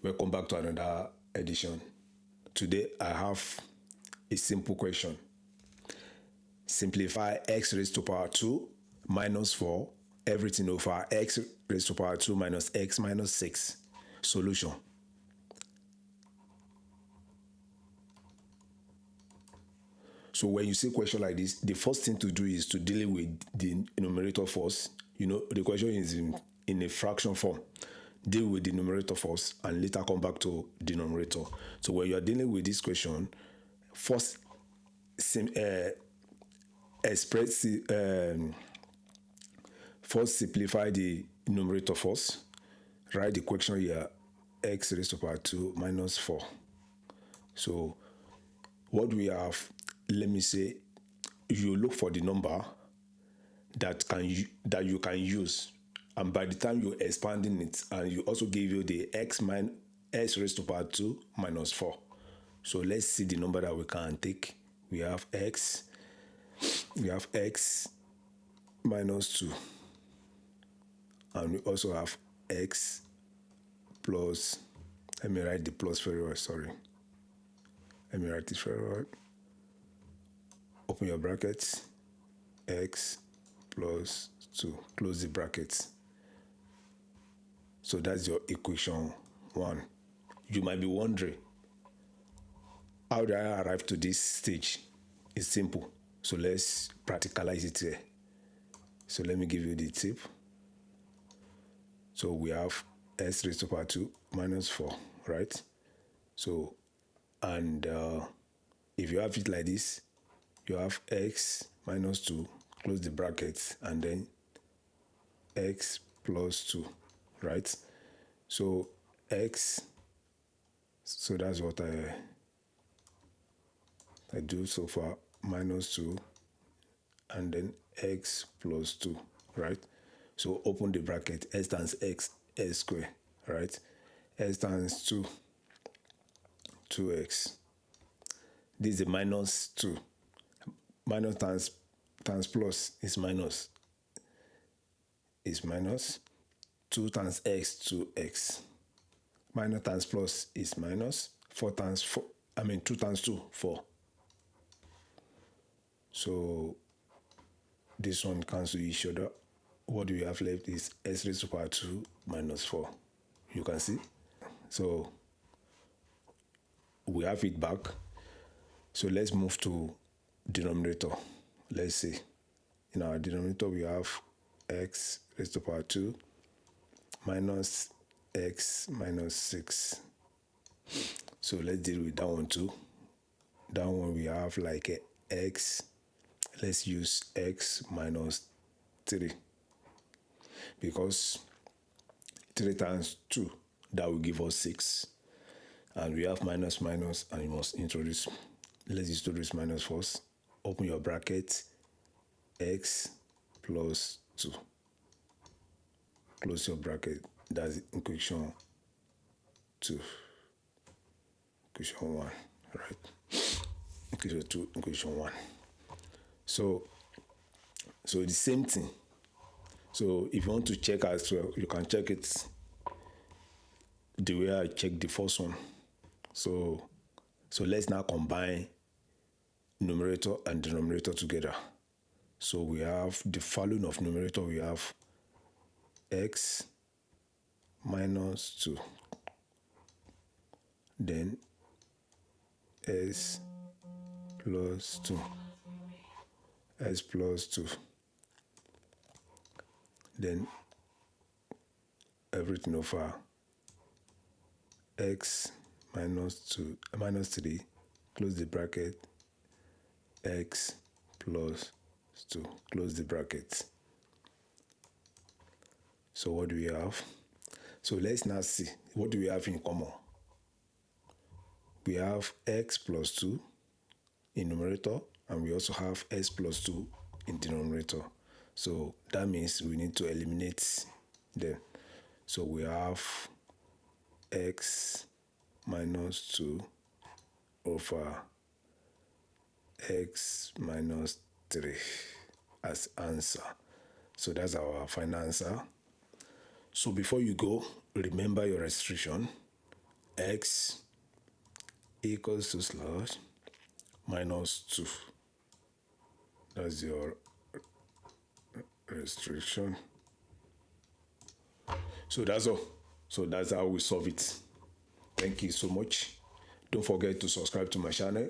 Welcome back to another edition. Today I have a simple question. Simplify x raised to power 2 minus 4 everything over x raised to power 2 minus x minus 6. Solution. So when you see a question like this, the first thing to do is to deal with the numerator first. You know, the question is in a fraction form. Deal with the numerator first and later come back to the denominator. So when you are dealing with this question, first first simplify the numerator first. Write the question here, x raised to power 2 minus 4. So what we have, let me say, you look for the number that you can use, and by the time you're expanding it, and you also give you the x raised to power 2 minus 4. So let's see the number that we can take. We have x minus 2, and we also have x plus, let me write the plus very well, sorry. Let me write this very well. Open your brackets, x plus 2, close the brackets. So that's your equation 1. You might be wondering, how did I arrive to this stage? It's simple. So let's practicalize it here. So let me give you the tip. So we have x raised to power 2 minus 4, right? So, and if you have it like this, you have x minus 2, close the brackets, and then x plus 2, right? So x, so that's what I do so far, minus 2, and then x plus 2, right? So open the bracket, x times x square, right? X times 2, 2x. This is a minus 2. Minus times plus is minus. 2 times x, 2x. Minus times plus is minus. 2 times 2, 4. So this one cancel each other. What we have left is x raised to power 2 minus 4. You can see. So we have it back. So let's move to denominator. Let's see. In our denominator, we have x raised to power 2 minus x minus 6. So let's deal with that one too. That one we have like a x. Let's use x minus 3. Because 3 times 2, that will give us 6. And we have minus, and you must introduce. Let's introduce minus first. Open your bracket, x plus 2. Close your bracket. That's equation 2. Equation 1, right? Equation 2, equation 1. So the same thing. So if you want to check as well, you can check it the way I checked the first one. So let's now combine numerator and denominator together. So we have the following of numerator. We have x minus 2, then s plus 2, s plus 2, then everything over x minus 2 minus 3, close the bracket, x plus 2, close the bracket. So what do we have? So let's now see, what do we have in common? We have x plus 2 in numerator, and we also have s plus 2 in denominator. So that means we need to eliminate them. So we have x minus 2 over x minus 3 as answer. So that's our final answer. So before you go, remember your restriction. x equals to slash minus 2. That's your restriction. So that's all. So that's how we solve it. Thank you so much. Don't forget to subscribe to my channel